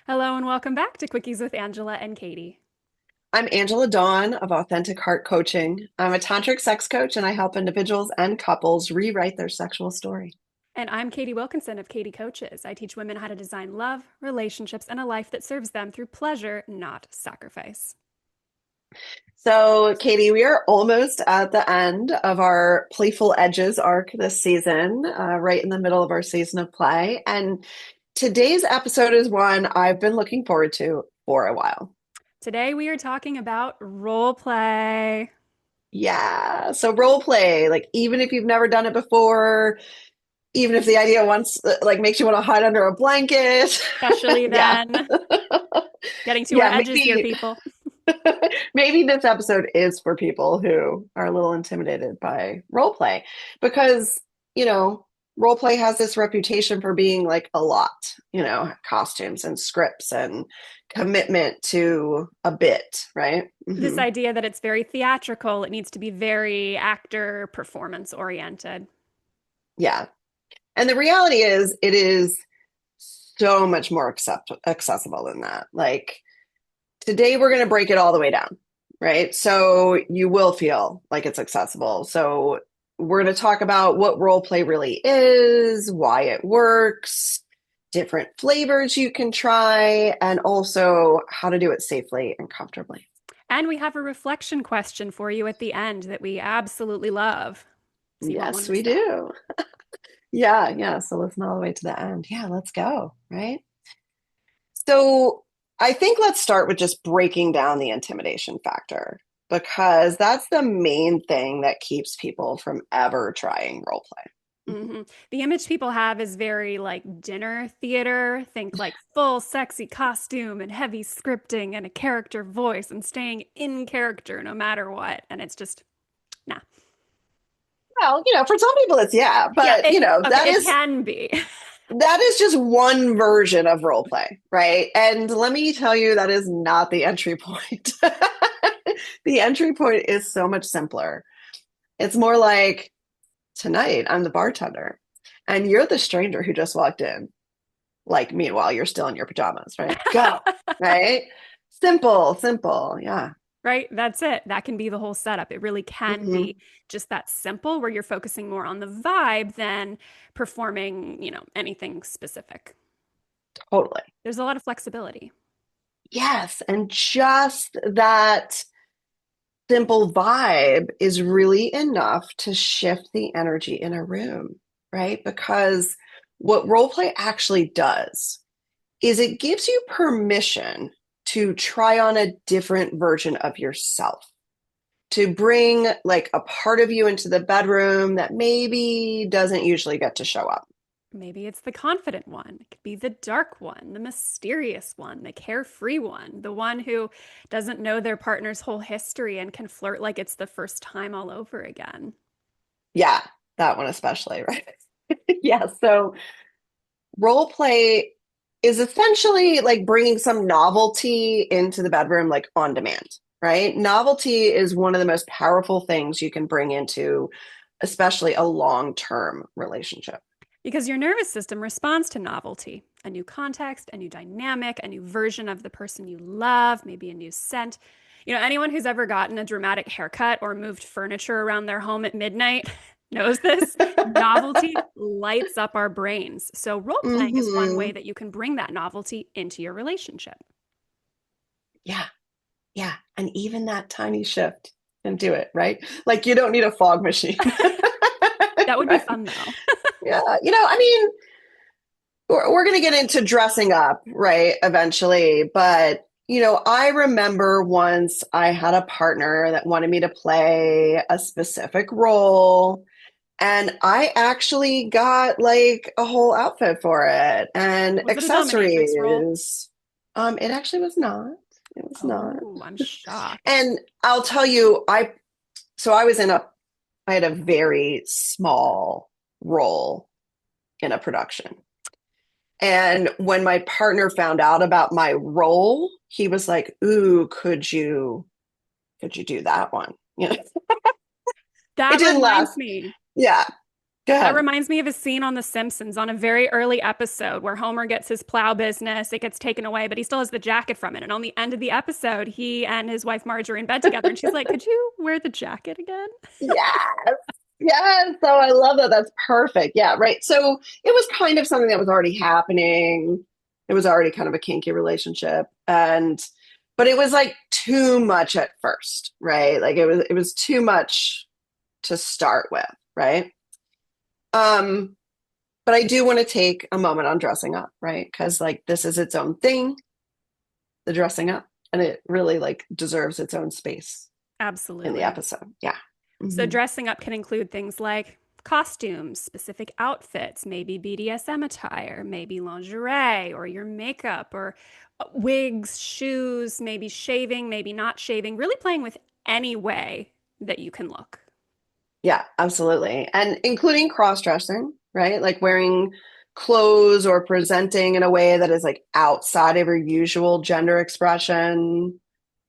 Hello and welcome back to Quickies with Angela and Katie. I'm Angela Dawn of Authentic Heart Coaching. I'm a tantric sex coach and I help individuals and couples rewrite their sexual story. And I'm Katie Wilkinson of Katie Coaches. I teach women how to design love, relationships, and a life that serves them through pleasure, not sacrifice. So, Katie, we are almost at the end of our Playful Edges arc this season, right in the middle of our season of play. And today's episode is one I've been looking forward to for a while. Today we are talking about role play, Yeah. So, role play, like, even if you've never done it before, even if the idea once, like, makes you want to hide under a blanket. especially Yeah. then. Getting to our Yeah, edges here, maybe people. maybe this episode is for people who are a little intimidated by role play because, you know, role play has this reputation for being like a lot, costumes and scripts and commitment to a bit, right? This idea that it's very theatrical, it needs to be very actor performance oriented. Yeah. And the reality is, it is so much more accessible than that. Like, today, we're going to break it all the way down, right? So you will feel like it's accessible. So we're going to talk about what role play really is, why it works, different flavors you can try, and also how to do it safely and comfortably. And we have a reflection question for you at the end that we absolutely love. So you won't want to Yes, miss we that. do. Yeah, yeah. So listen all the way to the end. Yeah, let's go, right? So I think let's start with just breaking down the intimidation factor because that's the main thing that keeps people from ever trying role play. The image people have is very like dinner theater. Think like full sexy costume and heavy scripting and a character voice and staying in character no matter what. And it's just, nah. Well, for some people it's yeah, Yeah, but okay, it can be. that is just one version of role play, right? And let me tell you that is not the entry point. The entry point is so much simpler. It's more like tonight I'm the bartender and you're the stranger who just walked in. Like, meanwhile, you're still in your pajamas, right? Go, right? Simple, simple. Yeah. Right? That's it. That can be the whole setup. It really can be Hmm. just that simple where you're focusing more on the vibe than performing, anything specific. Totally. There's a lot of flexibility. Yes. And just that simple vibe is really enough to shift the energy in a room, right? Because what role play actually does is it gives you permission to try on a different version of yourself, to bring like a part of you into the bedroom that maybe doesn't usually get to show up. Maybe it's the confident one. It could be the dark one, the mysterious one, the carefree one, the one who doesn't know their partner's whole history and can flirt like it's the first time all over again. Yeah, that one especially, right? Yeah. So role play is essentially like bringing some novelty into the bedroom, like on demand, right? Novelty is one of the most powerful things you can bring into, especially a long term relationship. Because your nervous system responds to novelty, a new context, a new dynamic, a new version of the person you love, maybe a new scent. Anyone who's ever gotten a dramatic haircut or moved furniture around their home at midnight knows this. Novelty lights up our brains. So, role playing is one way Hmm. that you can bring that novelty into your relationship. Yeah. Yeah. And even that tiny shift can do it, right? Like you don't need a fog machine. That would be Right? fun though. Yeah. I mean, we're going to get into dressing up, right? Eventually. But, I remember once I had a partner that wanted me to play a specific role. And I actually got like a whole outfit for it and Was it a dominatrix role? accessories. It actually was not. It was not. Oh, I'm shocked. And I'll tell you, I was I had a very small role in a production. And when my partner found out about my role, he was like, "Ooh, could you do that one?" It That didn't reminds last. me. Yeah. Go That ahead. reminds me of a scene on The Simpsons on a very early episode where Homer gets his plow business. It gets taken away, but he still has the jacket from it. And on the end of the episode, he and his wife Marge are in bed together. And she's like, "Could you wear the jacket again?" Yes. Yes. So I love that. That's perfect. Yeah. Right. So it was kind of something that was already happening. It was already kind of a kinky relationship. But it was like too much at first, right? Like it was too much to start with, right? Um, but I do want to take a moment on dressing up, right? Because like this is its own thing, the dressing up, and it really like deserves its own space in the Absolutely. episode. Yeah. So Hmm. dressing up can include things like costumes, specific outfits, maybe BDSM attire, maybe lingerie or your makeup or wigs, shoes, maybe shaving, maybe not shaving, really playing with any way that you can look. Yeah, absolutely. And including cross-dressing, right? Like wearing clothes or presenting in a way that is like outside of your usual gender expression.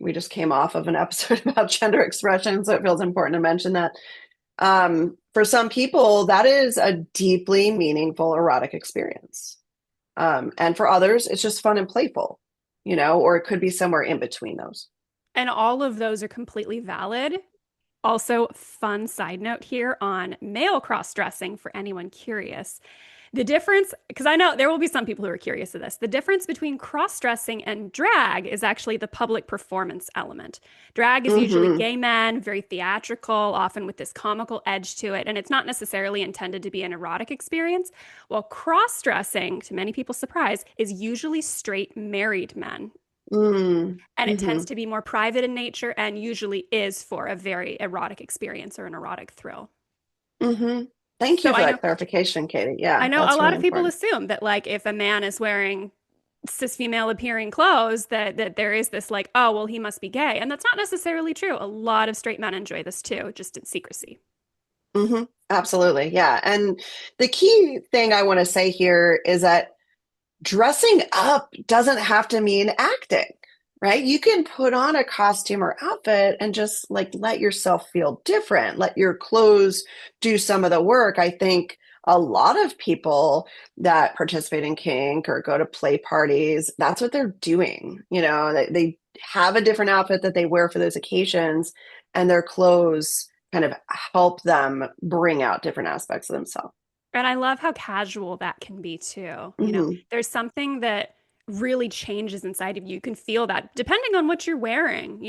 We just came off of an episode about gender expression, so it feels important to mention that. For some people, that is a deeply meaningful erotic experience. And for others, it's just fun and playful, or it could be somewhere in between those. And all of those are completely valid. Also, fun side note here on male cross dressing for anyone curious. The difference, because I know there will be some people who are curious of this, the difference between cross dressing and drag is actually the public performance element. Drag is usually Hmm. gay men, very theatrical, often with this comical edge to it, and it's not necessarily intended to be an erotic experience. While cross dressing, to many people's surprise, is usually straight married men. Mm. And it tends Hmm. to be more private in nature and usually is for a very erotic experience or an erotic thrill. Hmm. Thank So you for that clarification, Katie. I Yeah, know a that's lot really of people important. assume that like if a man is wearing cis female appearing clothes that there is this like, oh, well, he must be gay. And that's not necessarily true. A lot of straight men enjoy this too, just in secrecy. Hmm. Absolutely. Yeah. And the key thing I want to say here is that dressing up doesn't have to mean acting, right? You can put on a costume or outfit and just like let yourself feel different, let your clothes do some of the work. I think a lot of people that participate in kink or go to play parties, that's what they're doing. They have a different outfit that they wear for those occasions, and their clothes kind of help them bring out different aspects of themselves. And I love how casual that can be too. Hmm. There's something that really changes inside of you. You can feel that depending on what you're wearing.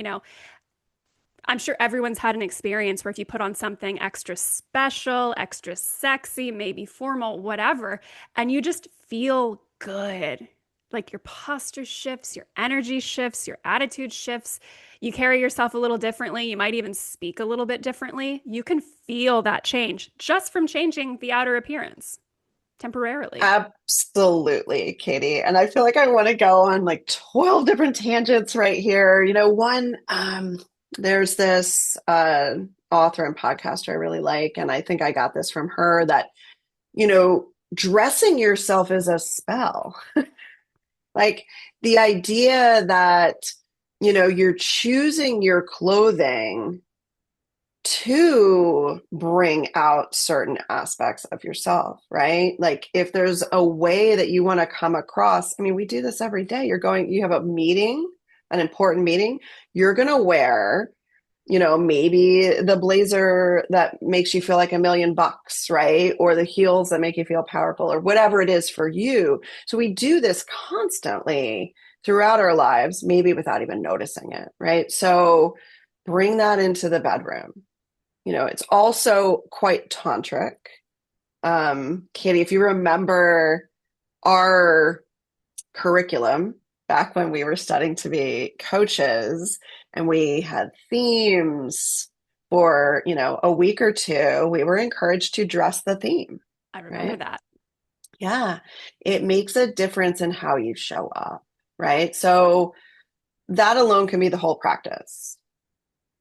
I'm sure everyone's had an experience where if you put on something extra special, extra sexy, maybe formal, whatever, and you just feel good. Like your posture shifts, your energy shifts, your attitude shifts. You carry yourself a little differently. You might even speak a little bit differently. You can feel that change just from changing the outer appearance temporarily. Absolutely, Katie. And I feel like I want to go on like 12 different tangents right here. One, there's this author and podcaster I really like, and I think I got this from her that, dressing yourself is a spell. Like the idea that, you're choosing your clothing to bring out certain aspects of yourself, right? Like if there's a way that you want to come across, I mean, we do this every day. You have a meeting, an important meeting, you're going to wear, maybe the blazer that makes you feel like $1 million, right? Or the heels that make you feel powerful or whatever it is for you. So we do this constantly throughout our lives, maybe without even noticing it, right? So bring that into the bedroom. It's also quite tantric. Katie, if you remember our curriculum back when we were studying to be coaches and we had themes for, a week or two, we were encouraged to dress the theme, I remember right? that. Yeah. It makes a difference in how you show up, right? So that alone can be the whole practice.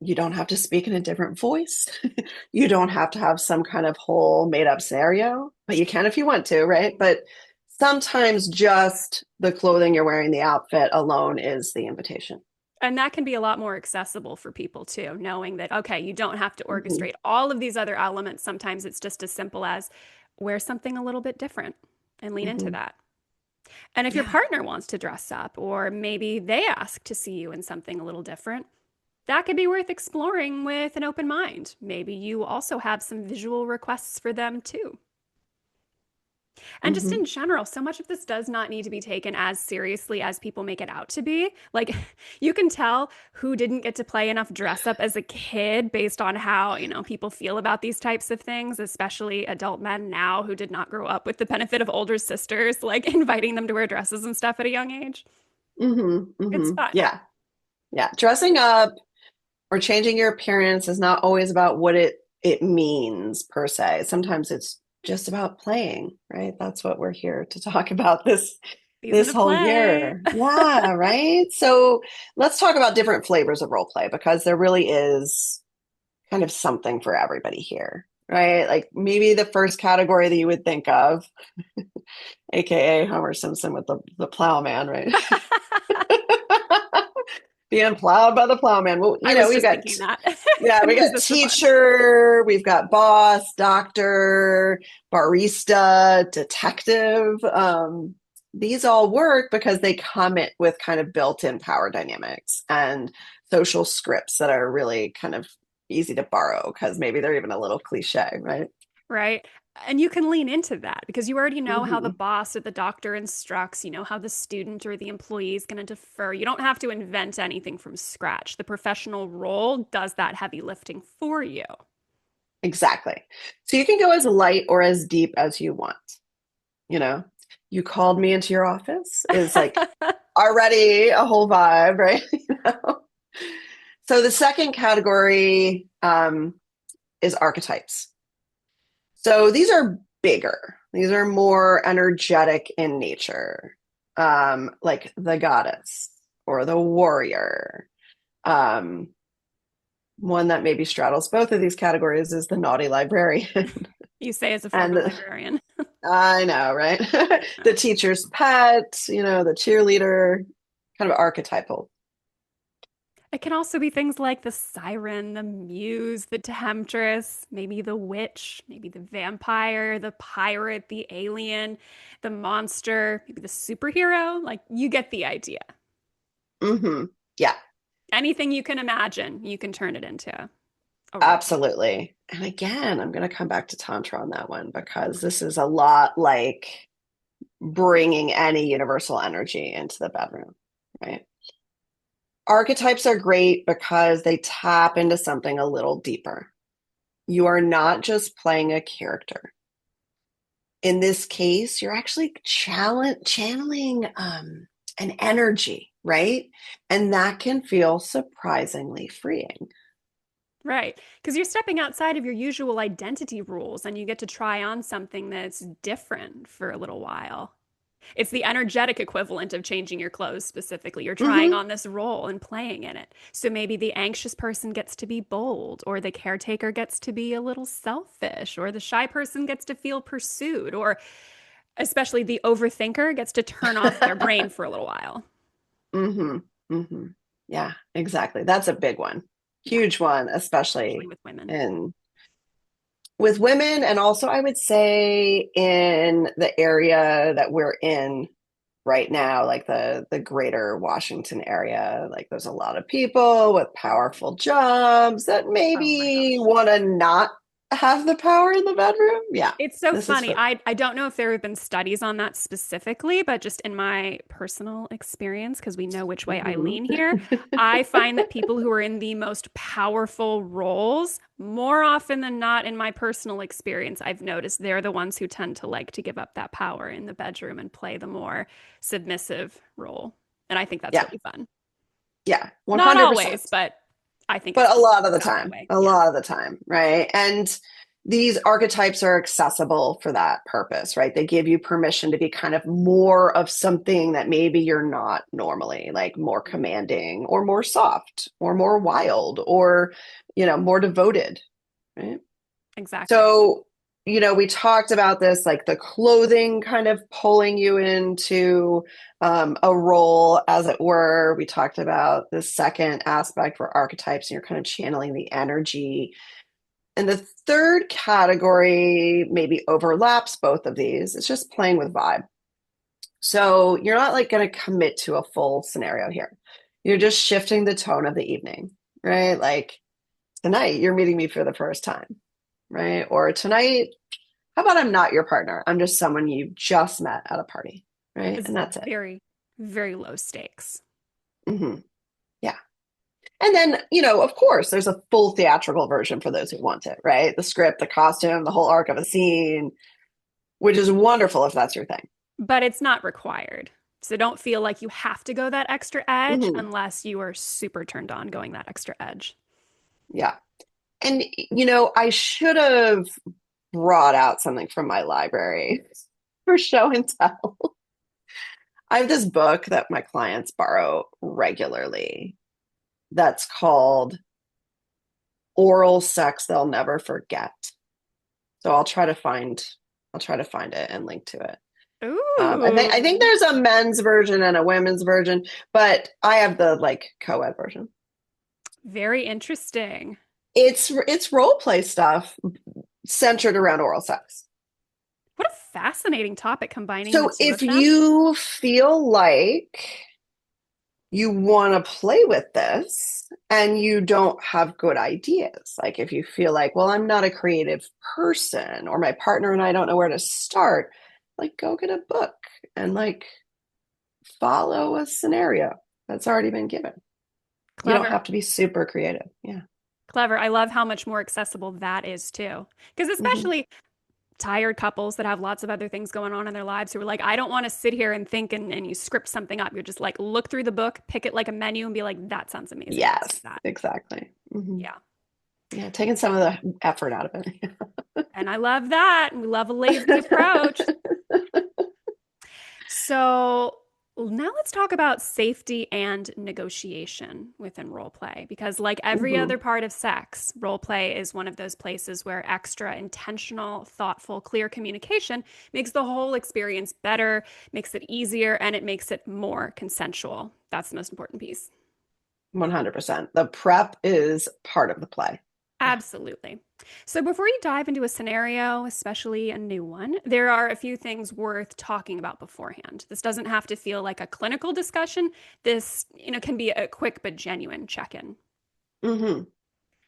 You don't have to speak in a different voice. You don't have to have some kind of whole made up scenario, but you can if you want to, right? But sometimes just the clothing you're wearing, the outfit alone is the invitation. And that can be a lot more accessible for people too, knowing that, okay, you don't have to Hmm. orchestrate all of these other elements. Sometimes it's just as simple as wear something a little bit different and lean into Hmm. that. And if your Yeah. partner wants to dress up, or maybe they ask to see you in something a little different, that could be worth exploring with an open mind. Maybe you also have some visual requests for them too. And just in Hmm. general, so much of this does not need to be taken as seriously as people make it out to be. Like, you can tell who didn't get to play enough dress up as a kid based on how, people feel about these types of things, especially adult men now who did not grow up with the benefit of older sisters, like inviting them to wear dresses and stuff at a young age. Hmm. It's Hmm. fun. Yeah. Yeah. Dressing up or changing your appearance is not always about what it means per se. Sometimes it's just about playing, right? That's what we're here to talk about Season this to whole play. year. Yeah, right? So let's talk about different flavors of role play because there really is kind of something for everybody here, right? Like maybe the first category that you would think of, aka Homer Simpson with the plowman, right? Being plowed by the plowman. Well, I was we've just got thinking that. yeah, we Couldn't got resist the pun. teacher, we've got boss, doctor, barista, detective. These all work because they come with kind of built-in power dynamics and social scripts that are really kind of easy to borrow because maybe they're even a little cliche, right? Right. And you can lean into that because you already know how the Hmm. boss or the doctor instructs, you know how the student or the employee is going to defer. You don't have to invent anything from scratch. The professional role does that heavy lifting for you. Exactly. So you can go as light or as deep as you want. You know, you called me into your office is like already a whole vibe, right? So the second category is archetypes. So these are bigger. These are more energetic in nature, like the goddess or the warrior. Um, One that maybe straddles both of these categories is the naughty librarian. You say as a And former librarian. I know, right? The teacher's pet, the cheerleader, kind of archetypal. It can also be things like the siren, the muse, the temptress, maybe the witch, maybe the vampire, the pirate, the alien, the monster, maybe the superhero. Like, you get the idea. Hmm. Yeah, Anything you can imagine, you can turn it into a role. absolutely. And again, I'm going to come back to Tantra on that one because this is a lot like bringing any universal energy into the bedroom, right? Archetypes are great because they tap into something a little deeper. You are not just playing a character. In this case, you're actually channeling an energy, right? And that can feel surprisingly freeing. Right. Because you're stepping outside of your usual identity rules and you get to try on something that's different for a little while. It's the energetic equivalent of changing your clothes specifically. You're trying Hmm. on this role and playing in it. So maybe the anxious person gets to be bold, or the caretaker gets to be a little selfish, or the shy person gets to feel pursued, or especially the overthinker gets to turn off their brain for a little while. Hmm. Hmm. Yeah, exactly. That's a big one. Yeah, Huge one, especially especially with women. in with women and also I would say in the area that we're in right now, like the greater Washington area, like there's a lot of people with powerful jobs that Oh my maybe gosh. want to not have the power in the bedroom. Yeah, It's so this is funny. for I don't know if there have been studies on that specifically, but just in my personal experience, because we know which way I mhm. lean here, I find that people who are in the most powerful roles, more often than not, in my personal experience, I've noticed they're the ones who tend to like to give up that power in the bedroom and play the more submissive role. And I think that's Yeah, really fun. yeah, Not 100%. always, but I think it's But a fun when lot it of the works out that time, way. a Yeah. lot of the time, right? And these archetypes are accessible for that purpose, right? They give you permission to be kind of more of something that maybe you're not normally, like more commanding or more soft or more wild or, more devoted, right? Exactly. So, we talked about this, like the clothing kind of pulling you into a role, as it were. We talked about the second aspect for archetypes, and you're kind of channeling the energy. And the third category maybe overlaps both of these. It's just playing with vibe. So you're not like going to commit to a full scenario here. You're just shifting the tone of the evening, right? Like tonight, you're meeting me for the first time, right? Or tonight, how about I'm not your partner? I'm just someone you just met at a party, right? It's And that's it. very, very low stakes. Hmm. Yeah. And then, of course, there's a full theatrical version for those who want it, right? The script, the costume, the whole arc of a scene, which is wonderful if that's your thing. But it's not required. So don't feel like you have to go that extra edge Hmm. unless you are super turned on going that extra edge. Yeah. And, I should have brought out something from my library for show and tell. I have this book that my clients borrow regularly that's called Oral Sex They'll Never Forget. So I'll try to find it and link to it. I think Ooh, there's a men's version and a women's version, but I have the like co-ed version. very interesting. It's role play stuff centered around oral sex. What a fascinating topic combining the So two if of them. you feel like you want to play with this and you don't have good ideas, like if you feel like, well, I'm not a creative person or my partner and I don't know where to start, like go get a book and like follow a scenario that's already been given. You don't Clever. have to be super creative. Yeah. Clever. I love how much more accessible that is too. Because Hmm. especially tired couples that have lots of other things going on in their lives who are like, I don't want to sit here and think and you script something up. You're just like, look through the book, pick it like a menu and be like, that sounds amazing. Let's do Yes, that. exactly. Hmm. Yeah. Yeah, taking some of the effort out of it. And I love that. We love a lazy approach. So now let's talk about safety and negotiation within role play, because like every Hmm. other part of sex, role play is one of those places where extra intentional, thoughtful, clear communication makes the whole experience better, makes it easier, and it makes it more consensual. That's the most important piece. 100%. The prep is part of the play. Yeah. Absolutely. So before you dive into a scenario, especially a new one, there are a few things worth talking about beforehand. This doesn't have to feel like a clinical discussion. This, can be a quick but genuine check-in. Hmm.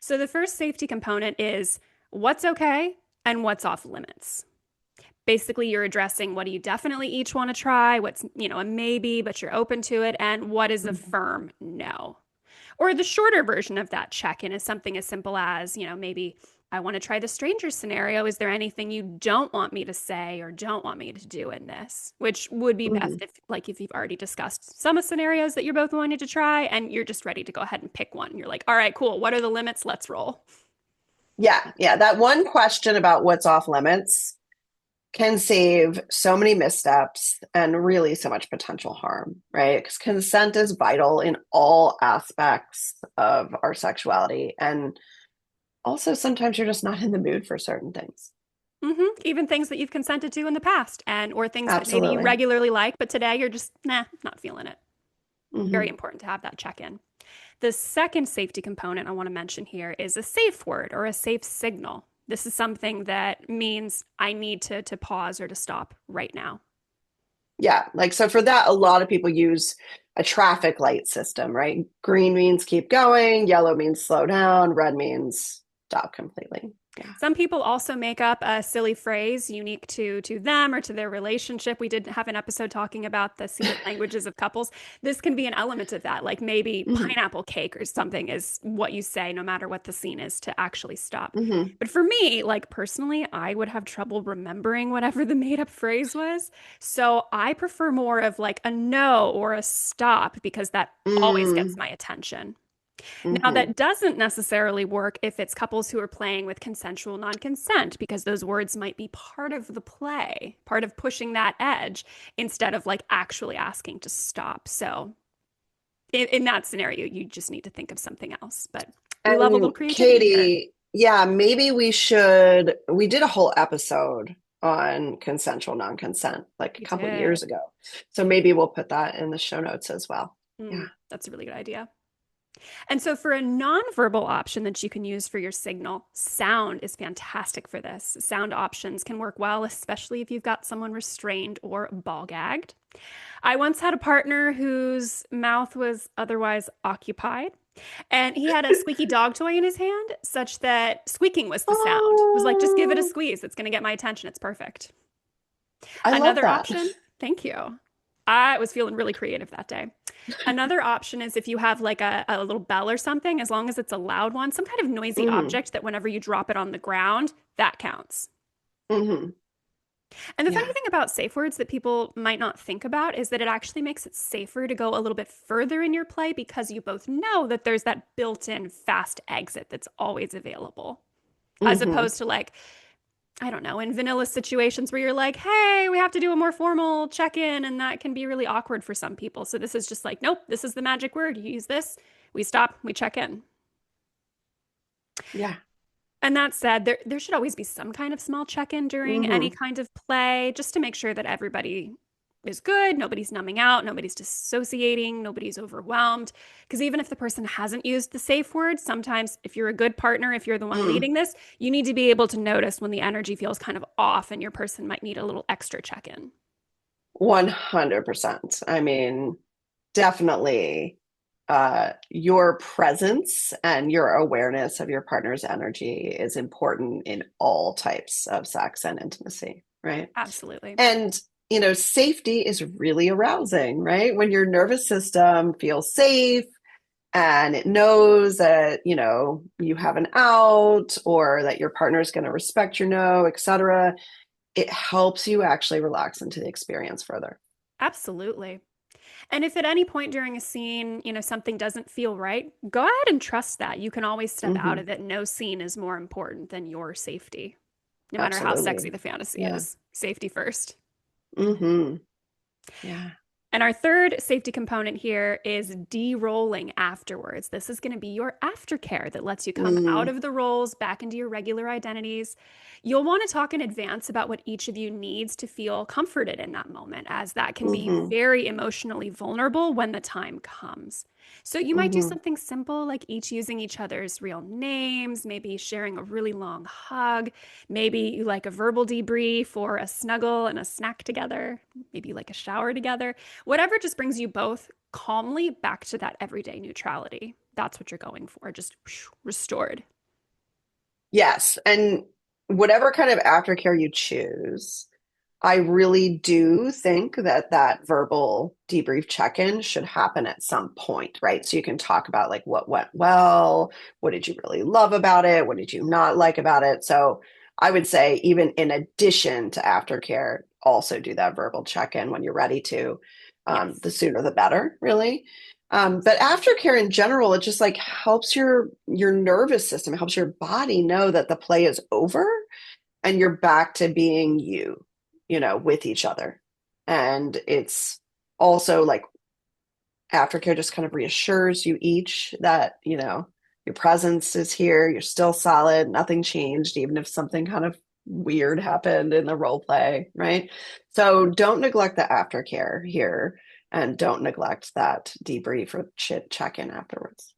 So the first safety component is what's okay and what's off limits. Basically, you're addressing what do you definitely each want to try, what's, a maybe, but you're open to it, and what is a Hmm. firm no. Or the shorter version of that check in is something as simple as, maybe I want to try the stranger scenario. Is there anything you don't want me to say or don't want me to do in this? Which would be best Hmm. if you've already discussed some scenarios that you're both wanting to try and you're just ready to go ahead and pick one. You're like, all right, cool. What are the limits? Let's roll. Yeah. Yeah. That one question about what's off limits can save so many missteps and really so much potential harm, right? Because consent is vital in all aspects of our sexuality. And also, sometimes you're just not in the mood for certain things. Even things that you've consented to in the past and or things that maybe you Absolutely. regularly like, but today you're just, nah, not feeling it. Very Hmm. important to have that check in. The second safety component I want to mention here is a safe word or a safe signal. This is something that means I need to pause or to stop right now. Yeah. Like, so for that, a lot of people use a traffic light system, right? Green means keep going, yellow means slow down, red means stop completely. Yeah. Some people also make up a silly phrase unique to them or to their relationship. We did have an episode talking about the secret languages of couples. This can be an element of that, like maybe Hmm. pineapple cake or something is what you say no matter what the scene is to actually stop. Hmm. But for me, like personally, I would have trouble remembering whatever the made up phrase was. So I prefer more of like a no or a stop because that always gets Mm. my attention. Now, Hmm. that doesn't necessarily work if it's couples who are playing with consensual non consent, because those words might be part of the play, part of pushing that edge instead of like actually asking to stop. So, in that scenario, you just need to think of something else. But we love a little And creativity here. Katie, yeah, maybe we did a whole episode on consensual non-consent like a We couple years did. ago. So maybe we'll put that in the show notes as well. Yeah. That's a really good idea. And so, for a nonverbal option that you can use for your signal, sound is fantastic for this. Sound options can work well, especially if you've got someone restrained or ball gagged. I once had a partner whose mouth was otherwise occupied, and he had a squeaky dog toy in his hand, such that squeaking was the sound. It was like, just give it a Oh, squeeze. It's going to get my attention. It's perfect. I love Another that. option, thank you. I was feeling really creative that day. Another option is if you have like a little bell or something, as long as it's a loud one, some kind of noisy Hmm. object that whenever you drop it on the ground, that counts. Hmm. And the funny Yeah. thing about safe words that people might not think about is that it actually makes it safer to go a little bit further in your play because you both know that there's that built in fast exit that's always available. As Hmm. opposed to like, I don't know, in vanilla situations where you're like, hey, we have to do a more formal check in, and that can be really awkward for some people. So this is just like, nope, this is the magic word. You use this, we stop, we check in. Yeah. And that said, there should always be some kind of small check in during any Hmm. kind of play, just to make sure that everybody is good, nobody's numbing out, nobody's dissociating, nobody's overwhelmed. Because even if the person hasn't used the safe word, sometimes if you're a good partner, if you're the one Mm. leading this, you need to be able to notice when the energy feels kind of off and your person might need a little extra check in. 100%. I mean, definitely your presence and your awareness of your partner's energy is important in all types of sex and intimacy, right? Absolutely. And, safety is really arousing, right? When your nervous system feels safe and it knows that, you have an out or that your partner is going to respect your no, etc. It helps you actually relax into the experience further. Absolutely. And if at any point during a scene, something doesn't feel right, go ahead and trust that. You can always step out Hmm. of it. No scene is more important than your safety, no matter how sexy Absolutely. the fantasy Yeah. is. Safety first. Hmm. Yeah. And our third safety component here is de-rolling afterwards. This is going to be your aftercare that lets you come out Mm. of the roles back into your regular identities. You'll want to talk in advance about what each of you needs to feel comforted in that moment, as that can be Hmm. very emotionally vulnerable when the time comes. So you might do Hmm. something simple like each using each other's real names, maybe sharing a really long hug, maybe you like a verbal debrief or a snuggle and a snack together, maybe like a shower together. Whatever just brings you both calmly back to that everyday neutrality. That's what you're going for, just restored. Yes. And whatever kind of aftercare you choose, I really do think that that verbal debrief check-in should happen at some point, right? So you can talk about like what went well, what did you really love about it, what did you not like about it. So I would say even in addition to aftercare, also do that verbal check-in when you're ready to. The Yes. sooner the better, really. But aftercare in general, it just like helps your nervous system, it helps your body know that the play is over and you're back to being you, with each other. And it's also like aftercare just kind of reassures you each that, your presence is here, you're still solid, nothing changed, even if something kind of weird happened in the role play, right? So don't neglect the aftercare here and don't neglect that debrief or chit check in afterwards.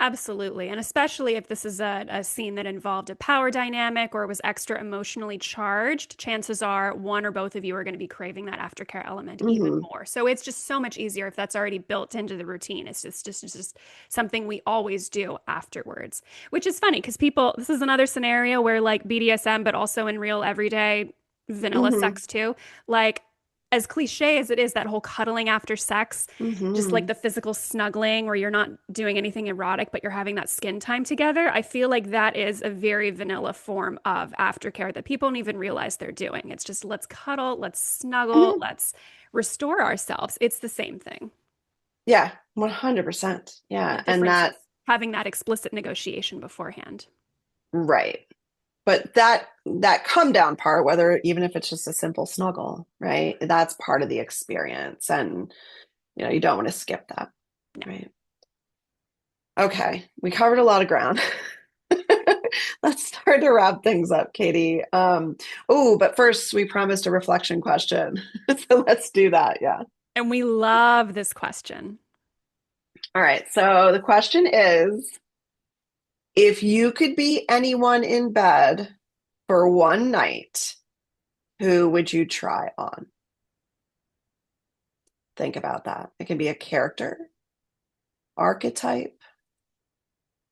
Absolutely. And especially if this is a scene that involved a power dynamic or was extra emotionally charged, chances are one or both of you are going to be craving that aftercare element even Hmm. more. So it's just so much easier if that's already built into the routine. It's just something we always do afterwards, which is funny because people, this is another scenario where like BDSM, but also in real everyday vanilla Hmm. sex too, like as cliche as it is, that whole cuddling after sex, just like Hmm. the physical snuggling where you're not doing anything erotic, but you're having that skin time together. I feel like that is a very vanilla form of aftercare that people don't even realize they're doing. It's just let's cuddle, let's snuggle, Hmm. let's restore ourselves. It's the same thing. Yeah, 100%. The Yeah. And difference is that, having that explicit negotiation beforehand. right. But that come down part, whether even if it's just a simple snuggle, right? That's part of the experience. And you don't want to skip that, No. right? Okay. We covered a lot of ground. Let's start to wrap things up, Katie. Oh, but first we promised a reflection question. So let's do that. Yeah. And we love this question. All right. So the question is, if you could be anyone in bed for one night, who would you try on? Think about that. It can be a character, archetype.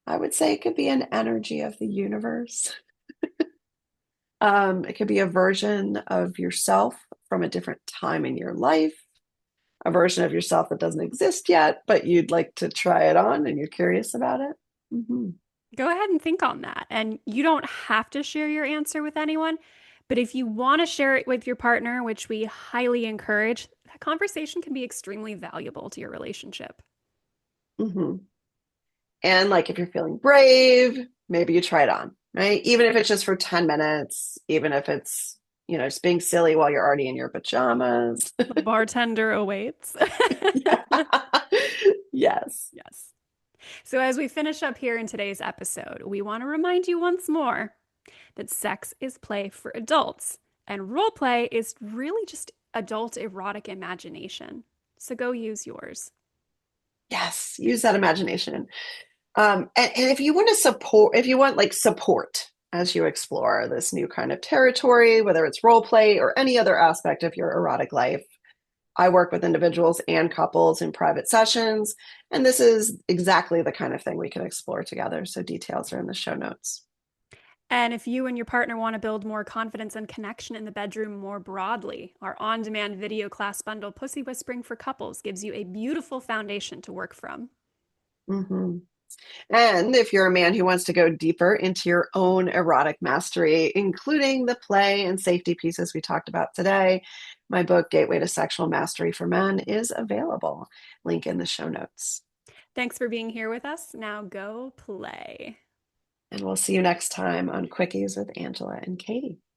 I would say it could be an energy of the universe. It could be a version of yourself from a different time in your life, a version of yourself that doesn't exist yet, but you'd like to try it on and you're curious about it. Mm-hmm. Go ahead and think on that. And you don't have to share your answer with anyone, but if you want to share it with your partner, which we highly encourage, that conversation can be extremely valuable to your relationship. Mm-hmm. And like if you're feeling brave, maybe you try it on, right? Even if it's just for 10 minutes, even if it's, just being silly while you're already in your pajamas. The bartender awaits. Yeah. Yes. Yes. So, as we finish up here in today's episode, we want to remind you once more that sex is play for adults, and role play is really just adult erotic imagination. So, go use yours. Yes. Use that imagination. And if you want to support, if you want like support as you explore this new kind of territory, whether it's role play or any other aspect of your erotic life, I work with individuals and couples in private sessions, and this is exactly the kind of thing we can explore together. So details are in the show notes. And if you and your partner want to build more confidence and connection in the bedroom more broadly, our on demand video class bundle, Pussy Whispering for Couples, gives you a beautiful foundation to work from. Mm-hmm. And if you're a man who wants to go deeper into your own erotic mastery, including the play and safety pieces we talked about today, my book, Gateway to Sexual Mastery for Men, is available. Link in the show notes. Thanks for being here with us. Now go play. And we'll see you next time on Quickies with Angela and Caity.